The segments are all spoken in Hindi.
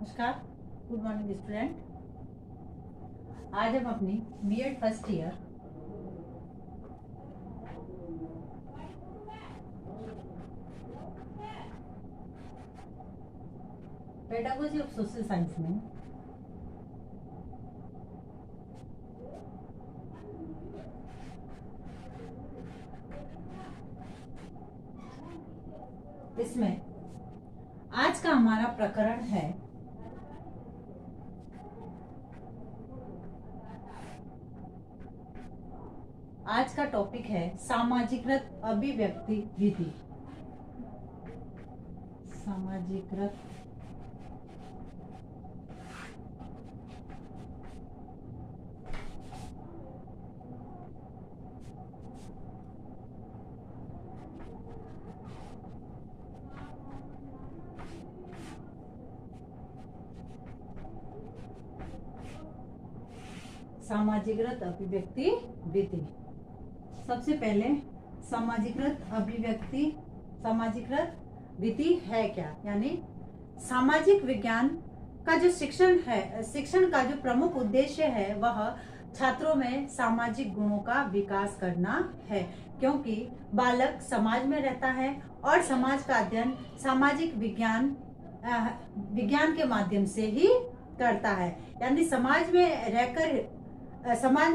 नमस्कार, गुड मॉर्निंग स्टूडेंट। आज हम अपनी B Ed first year pedagogy of social science में इसमें आज का हमारा प्रकरण है आज का टॉपिक है सामाजिकृत अभिव्यक्ति विधि। सामाजिकृत सामाजिकृत अभिव्यक्ति विधि। सबसे पहले सामाजिकृत विधि है क्या, यानी सामाजिक विज्ञान का जो शिक्षण का जो प्रमुख उद्देश्य है वह छात्रों में सामाजिक गुणों का विकास करना है, क्योंकि बालक समाज में रहता है और समाज का अध्ययन सामाजिक विज्ञान के माध्यम से ही करता है। यानी समाज में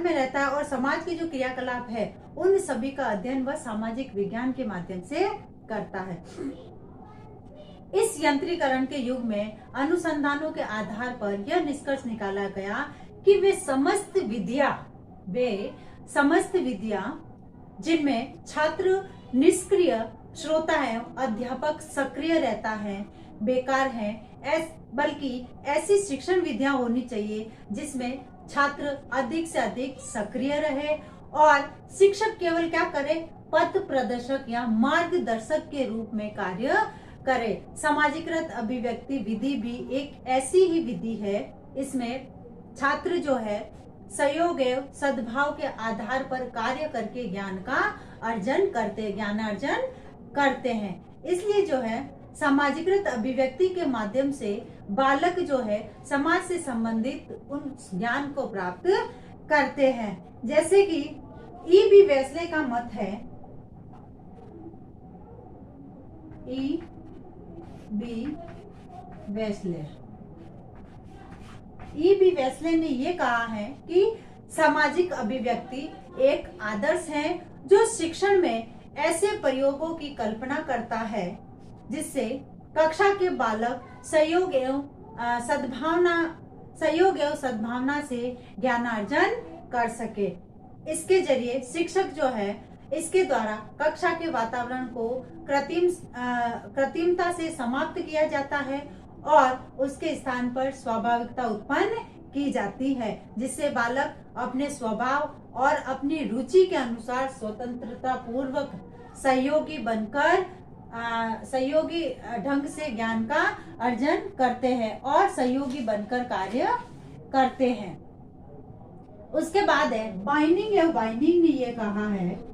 रहता है और समाज के जो क्रियाकलाप है उन सभी का अध्ययन वह सामाजिक विज्ञान के माध्यम से करता है। इस यंत्रीकरण के युग में अनुसंधानों के आधार पर यह निष्कर्ष निकाला गया कि वे समस्त विधियां जिनमें छात्र निष्क्रिय श्रोता है, अध्यापक सक्रिय रहता है, बेकार है, बल्कि ऐसी शिक्षण विधियां होनी चाहिए जिसमें छात्र अधिक से अधिक सक्रिय रहे और शिक्षक केवल क्या करे, पथ प्रदर्शक या मार्गदर्शक के रूप में कार्य करे। सामाजिकृत अभिव्यक्ति विधि भी एक ऐसी ही विधि है। इसमें छात्र जो है सहयोग एवं सद्भाव के आधार पर कार्य करके ज्ञानार्जन करते हैं। इसलिए जो है सामाजिकृत अभिव्यक्ति के माध्यम से बालक जो है समाज से संबंधित उन ज्ञान को प्राप्त करते हैं। जैसे कि ई.बी. वेस्ले का मत है, ई.बी. वेस्ले ने ये कहा है कि सामाजिक अभिव्यक्ति एक आदर्श है जो शिक्षण में ऐसे प्रयोगों की कल्पना करता है जिससे कक्षा के बालक सहयोग एवं सद्भावना से ज्ञानार्जन कर सके। इसके जरिए शिक्षक जो है इसके द्वारा कक्षा के वातावरण को कृत्रिमता से समाप्त किया जाता है और उसके स्थान पर स्वाभाविकता उत्पन्न की जाती है, जिससे बालक अपने स्वभाव और अपनी रुचि के अनुसार स्वतंत्रता पूर्वक सहयोगी ढंग से ज्ञान का अर्जन करते हैं और सहयोगी बनकर कार्य करते हैं। उसके बाद है बाइंडिंग ने ये कहा है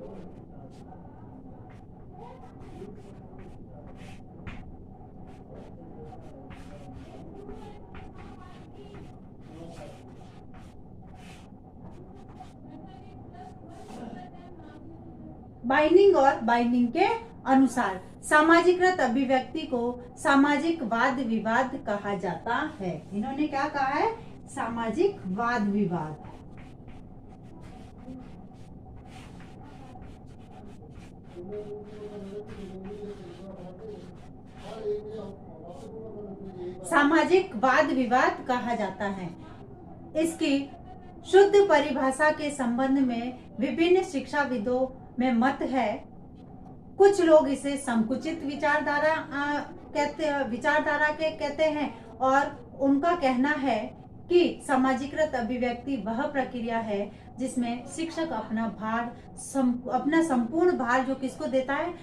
बाइंडिंग के अनुसार सामाजिकृत अभिव्यक्ति को सामाजिक वाद विवाद कहा जाता है। इन्होंने क्या कहा है, सामाजिक वाद विवाद। सामाजिक वाद विवाद कहा जाता है। इसकी शुद्ध परिभाषा के संबंध में विभिन्न शिक्षाविदों में मत है। कुछ लोग इसे संकुचित विचारधारा के कहते हैं और उनका कहना है कि सामाजिकृत अभिव्यक्ति वह प्रक्रिया है जिसमें शिक्षक अपना संपूर्ण भार जो किसको देता है,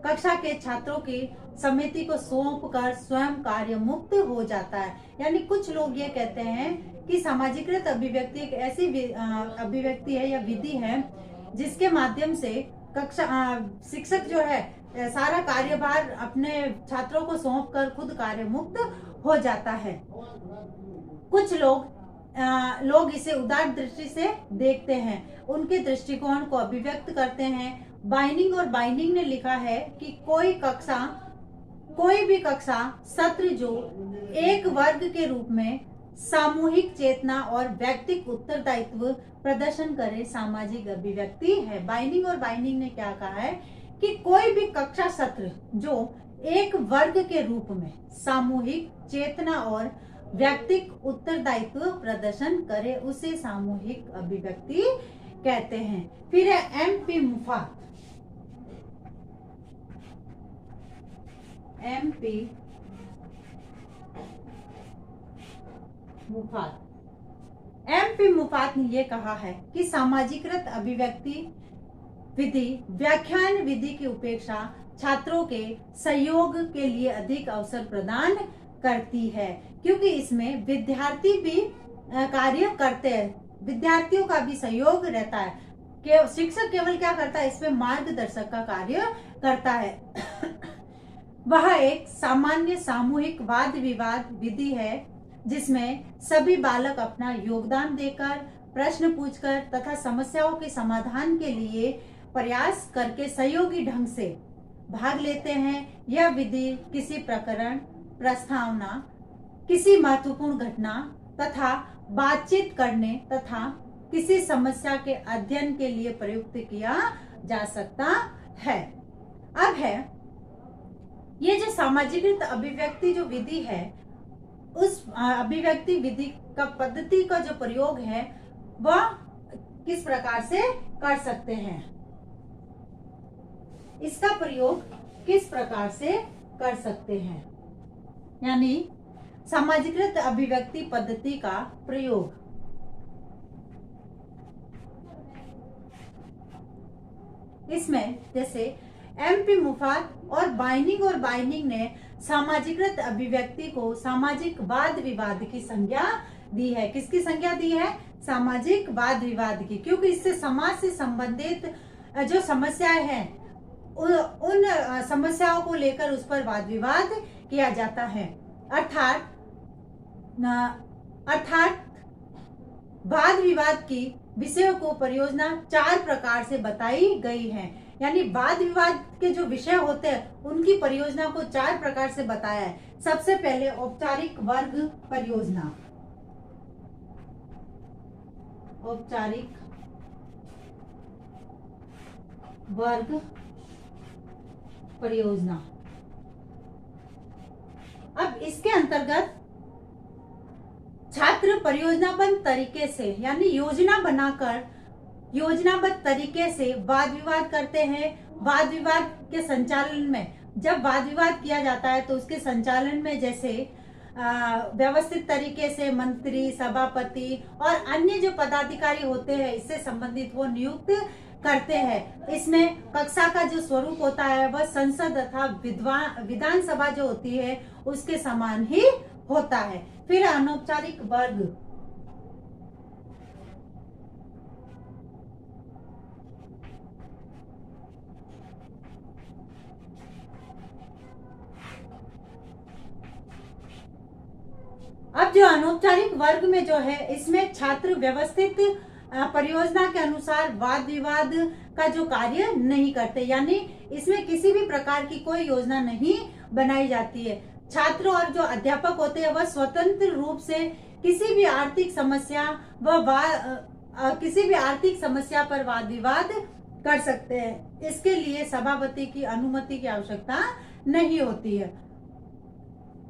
कक्षा के छात्रों की समिति को सौंप कर स्वयं कार्य मुक्त हो जाता है। यानी कुछ लोग ये कहते हैं कि सामाजिकृत अभिव्यक्ति एक ऐसी अभिव्यक्ति है या विधि है जिसके माध्यम से कक्षा शिक्षक जो है सारा कार्यभार अपने छात्रों को सौंप कर खुद कार्य मुक्त हो जाता है। कुछ लोग इसे उदार दृष्टि से देखते हैं, उनके दृष्टिकोण को अभिव्यक्त करते हैं। बाइनिंग ने लिखा है कि कोई भी कक्षा सत्र जो एक वर्ग के रूप में सामूहिक चेतना और व्यक्तिगत उत्तरदायित्व प्रदर्शन करे सामाजिक अभिव्यक्ति है। बाइनिंग ने क्या कहा है कि कोई भी कक्षा सत्र जो एक वर्ग के रूप में सामूहिक चेतना और व्यक्तिगत उत्तरदायित्व प्रदर्शन करे उसे सामूहिक अभिव्यक्ति कहते हैं। फिर है एमपी मुफात। एमपी मुफात ने यह कहा है कि सामाजिकृत अभिव्यक्ति विधि व्याख्यान विधि की उपेक्षा छात्रों के सहयोग के लिए अधिक अवसर प्रदान करती है, क्योंकि इसमें विद्यार्थी भी कार्य करते हैं, विद्यार्थियों का भी सहयोग रहता है। शिक्षक केवल क्या करता है, इसमें मार्गदर्शक का कार्य करता है। वह एक सामान्य सामूहिक वाद विवाद विधि है जिसमें सभी बालक अपना योगदान देकर, प्रश्न पूछकर तथा समस्याओं के समाधान के लिए प्रयास करके सहयोगी ढंग से भाग लेते हैं। यह विधि किसी प्रकरण, प्रस्तावना, किसी महत्वपूर्ण घटना तथा बातचीत करने तथा किसी समस्या के अध्ययन के लिए प्रयुक्त किया जा सकता है। अब है ये जो सामाजिकृत अभिव्यक्ति जो विधि है, उस अभिव्यक्ति विधि का पद्धति का जो प्रयोग है वह किस प्रकार से कर सकते हैं, इसका प्रयोग किस प्रकार से कर सकते हैं, यानी सामाजिकृत अभिव्यक्ति पद्धति का प्रयोग। इसमें जैसे एमपी मुफात और बाइनिंग ने सामाजिकृत अभिव्यक्ति को सामाजिक वाद विवाद की संज्ञा दी है। किसकी संज्ञा दी है? सामाजिक वाद विवाद की, क्योंकि इससे समाज से संबंधित जो समस्याएं हैं उन समस्याओं को लेकर उस पर वाद विवाद किया जाता है। अर्थात वाद विवाद की विषयों को परियोजना 4 प्रकार से बताई गई है, यानी वाद विवाद के जो विषय होते हैं उनकी परियोजना को 4 प्रकार से बताया है। सबसे पहले औपचारिक वर्ग परियोजना। औपचारिक वर्ग परियोजना। अब इसके अंतर्गत छात्र परियोजनाबद्ध तरीके से, यानी योजना बनाकर योजनाबद्ध तरीके से वाद विवाद करते हैं। वाद विवाद के संचालन में, जब वाद विवाद किया जाता है तो उसके संचालन में जैसे व्यवस्थित तरीके से मंत्री, सभापति और अन्य जो पदाधिकारी होते हैं इससे संबंधित वो नियुक्त करते हैं। इसमें कक्षा का जो स्वरूप होता है वह संसद तथा विधानसभा जो होती है उसके समान ही होता है। फिर अनौपचारिक वर्ग। अब जो अनौपचारिक वर्ग में जो है इसमें छात्र व्यवस्थित परियोजना के अनुसार वाद विवाद का जो कार्य नहीं करते, यानी इसमें किसी भी प्रकार की कोई योजना नहीं बनाई जाती है। छात्र और जो अध्यापक होते हैं वह स्वतंत्र रूप से किसी भी आर्थिक समस्या पर वाद विवाद कर सकते हैं। इसके लिए सभापति की अनुमति की आवश्यकता नहीं होती है।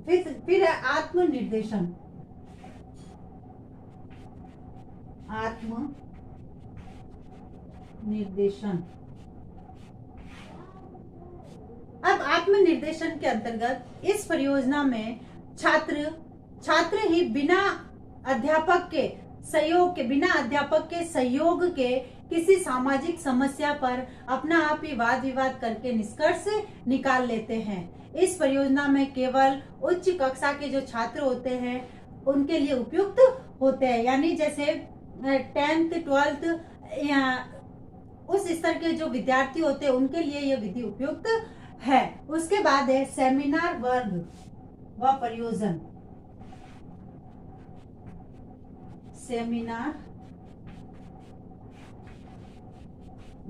फिर है आत्मनिर्देशन। अब आत्मनिर्देशन के अंतर्गत इस परियोजना में छात्र ही बिना अध्यापक के सहयोग के किसी सामाजिक समस्या पर अपना आप ही वाद विवाद करके निष्कर्ष निकाल लेते हैं। इस परियोजना में केवल उच्च कक्षा के जो छात्र होते हैं उनके लिए उपयुक्त होते हैं, यानी जैसे 10th 12th उस स्तर के जो विद्यार्थी होते हैं उनके लिए यह विधि उपयुक्त है। उसके बाद है सेमिनार वर्ग व प्रयोजन। सेमिनार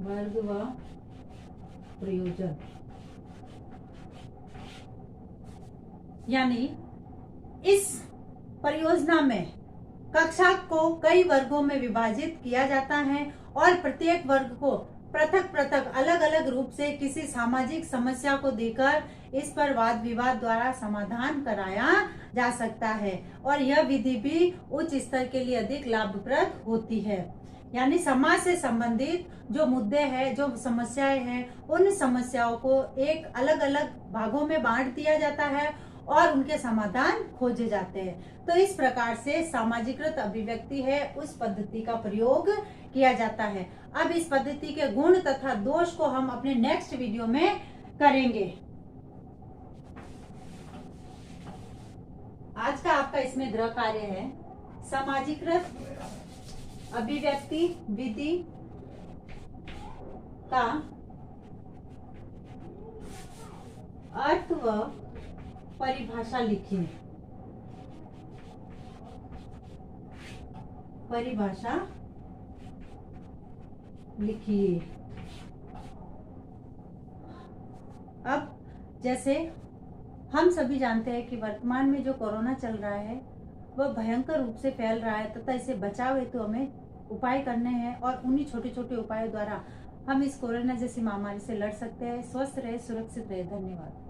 वर्ग व प्रयोजन, यानी इस परियोजना में कक्षा को कई वर्गों में विभाजित किया जाता है और प्रत्येक वर्ग को पृथक पृथक अलग अलग रूप से किसी सामाजिक समस्या को देकर इस पर वाद विवाद द्वारा समाधान कराया जा सकता है और यह विधि भी उच्च स्तर के लिए अधिक लाभप्रद होती है। यानी समाज से संबंधित जो मुद्दे हैं, जो समस्याएं हैं, उन समस्याओं को एक अलग अलग भागों में बांट दिया जाता है और उनके समाधान खोजे जाते हैं। तो इस प्रकार से सामाजिकृत अभिव्यक्ति है उस पद्धति का प्रयोग किया जाता है। अब इस पद्धति के गुण तथा दोष को हम अपने नेक्स्ट वीडियो में करेंगे। आज का आपका इसमें गृह कार्य है सामाजिकृत अभिव्यक्ति विधि का अर्थ व परिभाषा लिखिए। परिभाषा लिखिए। अब जैसे हम सभी जानते हैं कि वर्तमान में जो कोरोना चल रहा है वह भयंकर रूप से फैल रहा है तथा इससे बचाव हेतु हमें उपाय करने हैं और उन्हीं छोटे छोटे उपायों द्वारा हम इस कोरोना जैसी महामारी से लड़ सकते हैं। स्वस्थ रहे, सुरक्षित रहे। धन्यवाद।